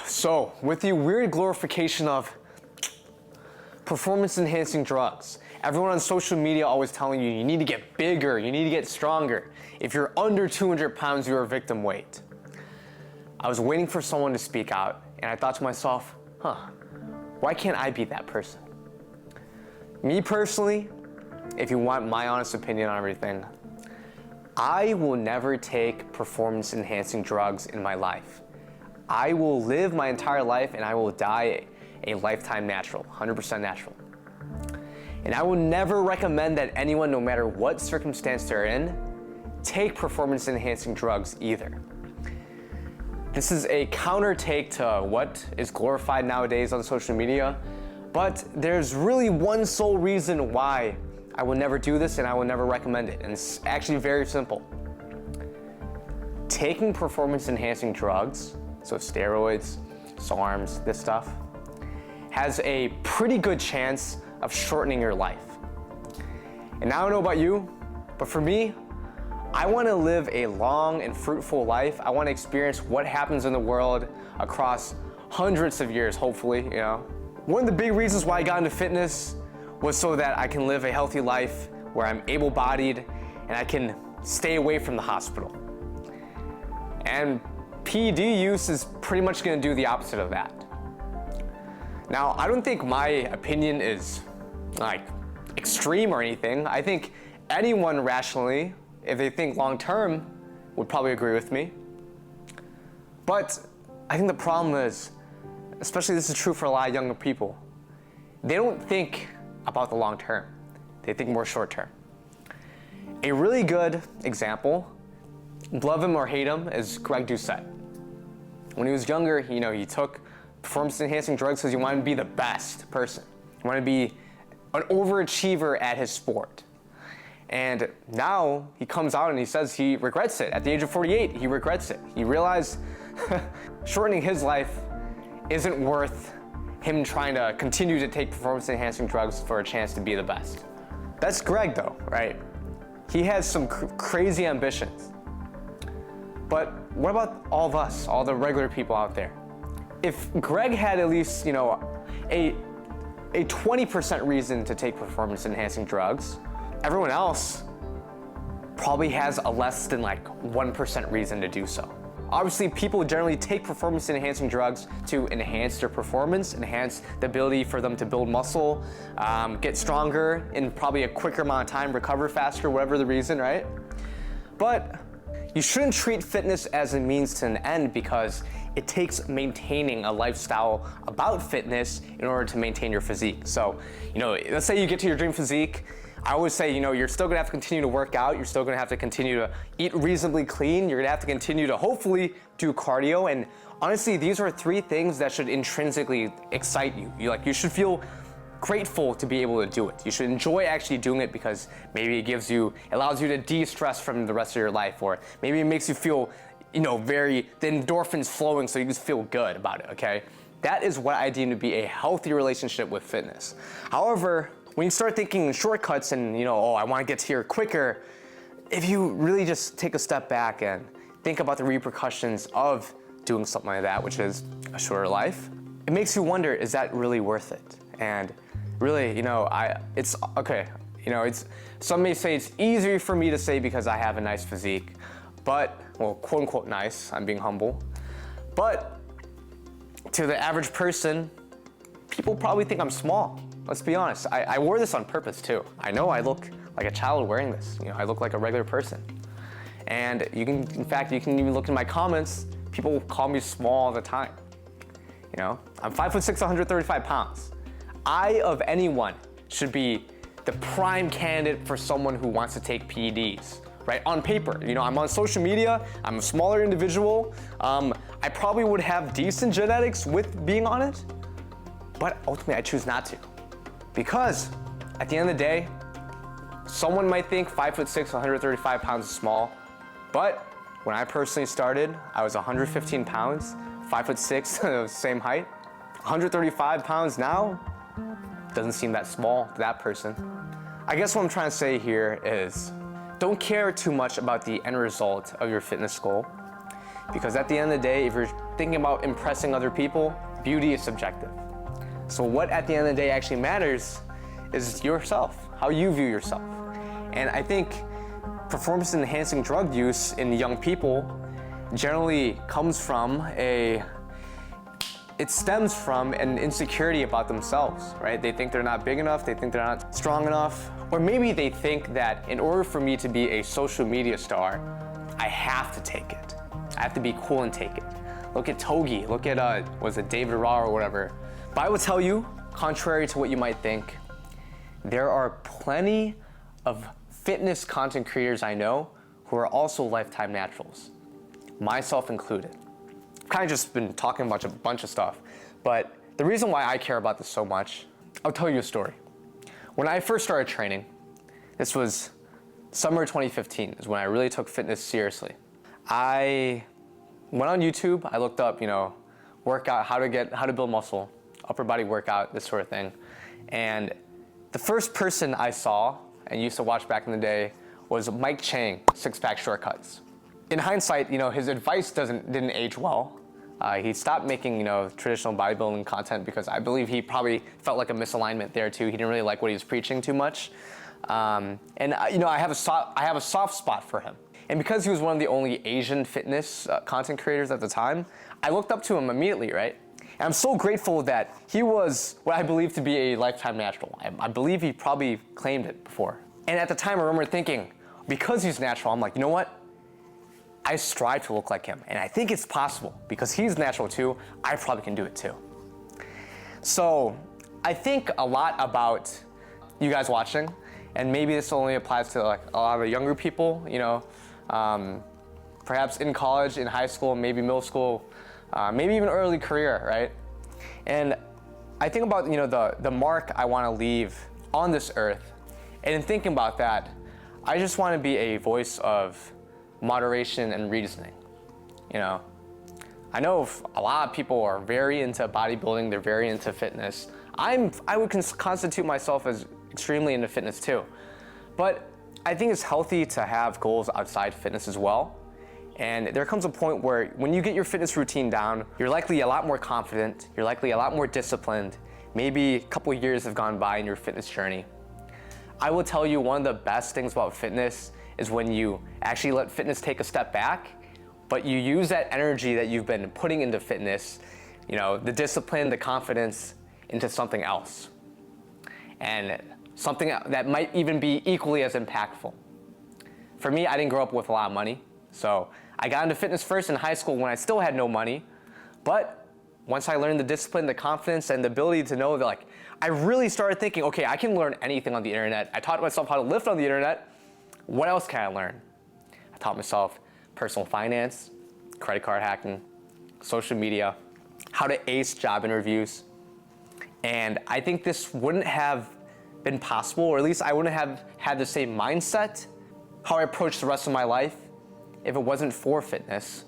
So, with the weird glorification of performance-enhancing drugs, everyone on social media always telling you need to get bigger, you need to get stronger. If you're under 200 pounds, you're victim weight. I was waiting for someone to speak out, and I thought to myself, why can't I be that person? Me personally, if you want my honest opinion on everything, I will never take performance-enhancing drugs in my life. I will live my entire life and I will die a lifetime natural, 100% natural. And I will never recommend that anyone, no matter what circumstance they're in, take performance-enhancing drugs either. This is a counter take to what is glorified nowadays on social media, but there's really one sole reason why I will never do this and I will never recommend it, and it's actually very simple. Taking performance-enhancing drugs, so steroids, SARMs, this stuff, has a pretty good chance of shortening your life. And I don't know about you, but for me, I want to live a long and fruitful life. I want to experience what happens in the world across hundreds of years, hopefully, you know. One of the big reasons why I got into fitness was so that I can live a healthy life where I'm able-bodied and I can stay away from the hospital. And PED use is pretty much going to do the opposite of that. Now, I don't think my opinion is like extreme or anything. I think anyone rationally, if they think long-term, would probably agree with me. But I think the problem is, especially this is true for a lot of younger people, they don't think about the long term. They think more short term. A really good example, love him or hate him, is Greg Doucette. When he was younger, he took performance-enhancing drugs because he wanted to be the best person. He wanted to be an overachiever at his sport. And now he comes out and he says he regrets it. At the age of 48, he regrets it. He realized shortening his life isn't worth him trying to continue to take performance-enhancing drugs for a chance to be the best. That's Greg though, right? He has some crazy ambitions. But what about all of us, all the regular people out there? If Greg had at least, a 20% reason to take performance-enhancing drugs, everyone else probably has a less than 1% reason to do so. Obviously, people generally take performance-enhancing drugs to enhance their performance, enhance the ability for them to build muscle, get stronger in probably a quicker amount of time, recover faster, whatever the reason, right? But you shouldn't treat fitness as a means to an end, because it takes maintaining a lifestyle about fitness in order to maintain your physique. So, let's say you get to your dream physique. I always say, you're still gonna have to continue to work out. You're still gonna have to continue to eat reasonably clean. You're gonna have to continue to hopefully do cardio. And honestly, these are three things that should intrinsically excite you. You should feel grateful to be able to do it. You should enjoy actually doing it, because maybe it allows you to de-stress from the rest of your life, or maybe it makes you feel, the endorphins flowing, so you just feel good about it, okay? That is what I deem to be a healthy relationship with fitness. However, when you start thinking shortcuts and, I want to get here quicker, if you really just take a step back and think about the repercussions of doing something like that, which is a shorter life, it makes you wonder, is that really worth it? And really, it's okay. Some may say it's easier for me to say because I have a nice physique, but, well, quote unquote nice, I'm being humble. But to the average person, people probably think I'm small. Let's be honest. I wore this on purpose too. I know I look like a child wearing this. I look like a regular person. And in fact, you can even look in my comments, people call me small all the time. I'm 5'6", 135 pounds. I, of anyone, should be the prime candidate for someone who wants to take PEDs, right? On paper, I'm on social media, I'm a smaller individual. I probably would have decent genetics with being on it, but ultimately I choose not to. Because at the end of the day, someone might think 5'6", 135 pounds is small, but when I personally started, I was 115 pounds, 5'6", same height. 135 pounds now, doesn't seem that small to that person. I guess what I'm trying to say here is, don't care too much about the end result of your fitness goal, because at the end of the day, if you're thinking about impressing other people, beauty is subjective. So what at the end of the day actually matters is yourself, how you view yourself. And I think performance-enhancing drug use in young people generally stems from an insecurity about themselves, right? They think they're not big enough, they think they're not strong enough, or maybe they think that in order for me to be a social media star, I have to take it. I have to be cool and take it. Look at Togi, look at, David Raw or whatever. But I will tell you, contrary to what you might think, there are plenty of fitness content creators I know who are also lifetime naturals, myself included. I've kind of just been talking about a bunch of stuff, but the reason why I care about this so much, I'll tell you a story. When I first started training, this was summer 2015 is when I really took fitness seriously. I went on YouTube, I looked up, workout, how to build muscle, upper body workout, this sort of thing. And the first person I saw and used to watch back in the day was Mike Chang, Six Pack Shortcuts. In hindsight, his advice didn't age well. He stopped making, traditional bodybuilding content because I believe he probably felt like a misalignment there too. He didn't really like what he was preaching too much. I have a soft spot for him. And because he was one of the only Asian fitness content creators at the time, I looked up to him immediately, right? And I'm so grateful that he was what I believe to be a lifetime natural. I believe he probably claimed it before. And at the time, I remember thinking, because he's natural, I'm like, you know what? I strive to look like him. And I think it's possible. Because he's natural too, I probably can do it too. So I think a lot about you guys watching, and maybe this only applies to like a lot of younger people, perhaps in college, in high school, maybe middle school, maybe even early career, right? And I think about the mark I want to leave on this earth. And in thinking about that, I just want to be a voice of moderation and reasoning. I know a lot of people are very into bodybuilding, they're very into fitness. I would constitute myself as extremely into fitness too. But I think it's healthy to have goals outside fitness as well. And there comes a point where when you get your fitness routine down, you're likely a lot more confident, you're likely a lot more disciplined. Maybe a couple of years have gone by in your fitness journey. I will tell you one of the best things about fitness is when you actually let fitness take a step back, but you use that energy that you've been putting into fitness, the discipline, the confidence, into something else. And something that might even be equally as impactful. For me, I didn't grow up with a lot of money, so I got into fitness first in high school when I still had no money. But once I learned the discipline, the confidence, and the ability to know that, I really started thinking, okay, I can learn anything on the internet. I taught myself how to lift on the internet. What else can I learn? I taught myself personal finance, credit card hacking, social media, how to ace job interviews. And I think this wouldn't have been possible, or at least I wouldn't have had the same mindset, how I approach the rest of my life, if it wasn't for fitness.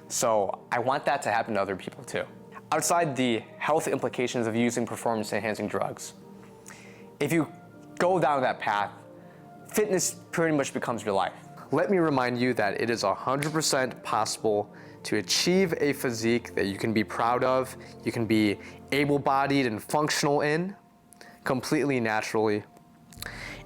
So I want that to happen to other people too. Outside the health implications of using performance-enhancing drugs, if you go down that path, fitness pretty much becomes your life. Let me remind you that it is 100% possible to achieve a physique that you can be proud of, you can be able-bodied and functional in, completely naturally.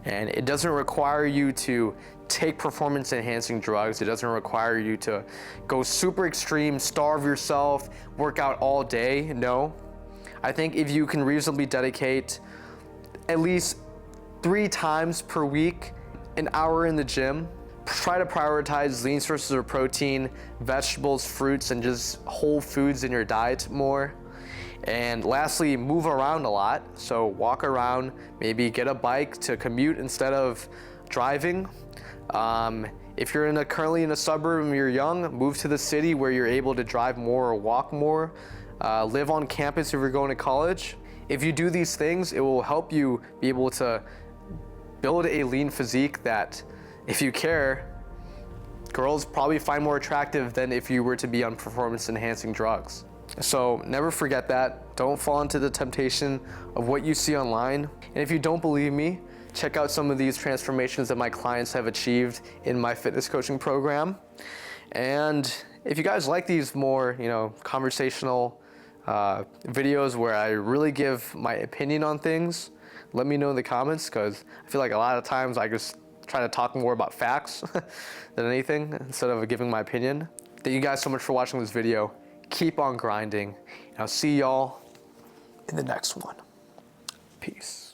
And it doesn't require you to take performance-enhancing drugs. It doesn't require you to go super extreme, starve yourself, work out all day. No. I think if you can reasonably dedicate at least 3 times per week, an hour in the gym, try to prioritize lean sources of protein, vegetables, fruits, and just whole foods in your diet more. And lastly, move around a lot. So walk around, maybe get a bike to commute instead of driving. If you're currently in a suburb and you're young, move to the city where you're able to drive more or walk more. Live on campus if you're going to college. If you do these things, it will help you be able to build a lean physique that, if you care, girls probably find more attractive than if you were to be on performance-enhancing drugs. So never forget that. Don't fall into the temptation of what you see online. And if you don't believe me, check out some of these transformations that my clients have achieved in my fitness coaching program. And If you guys like these more, conversational videos where I really give my opinion on things, let me know in the comments, because I feel like a lot of times I just try to talk more about facts than anything instead of giving my opinion. Thank you guys so much for watching this video. Keep on grinding, and I'll see y'all in the next one. Peace.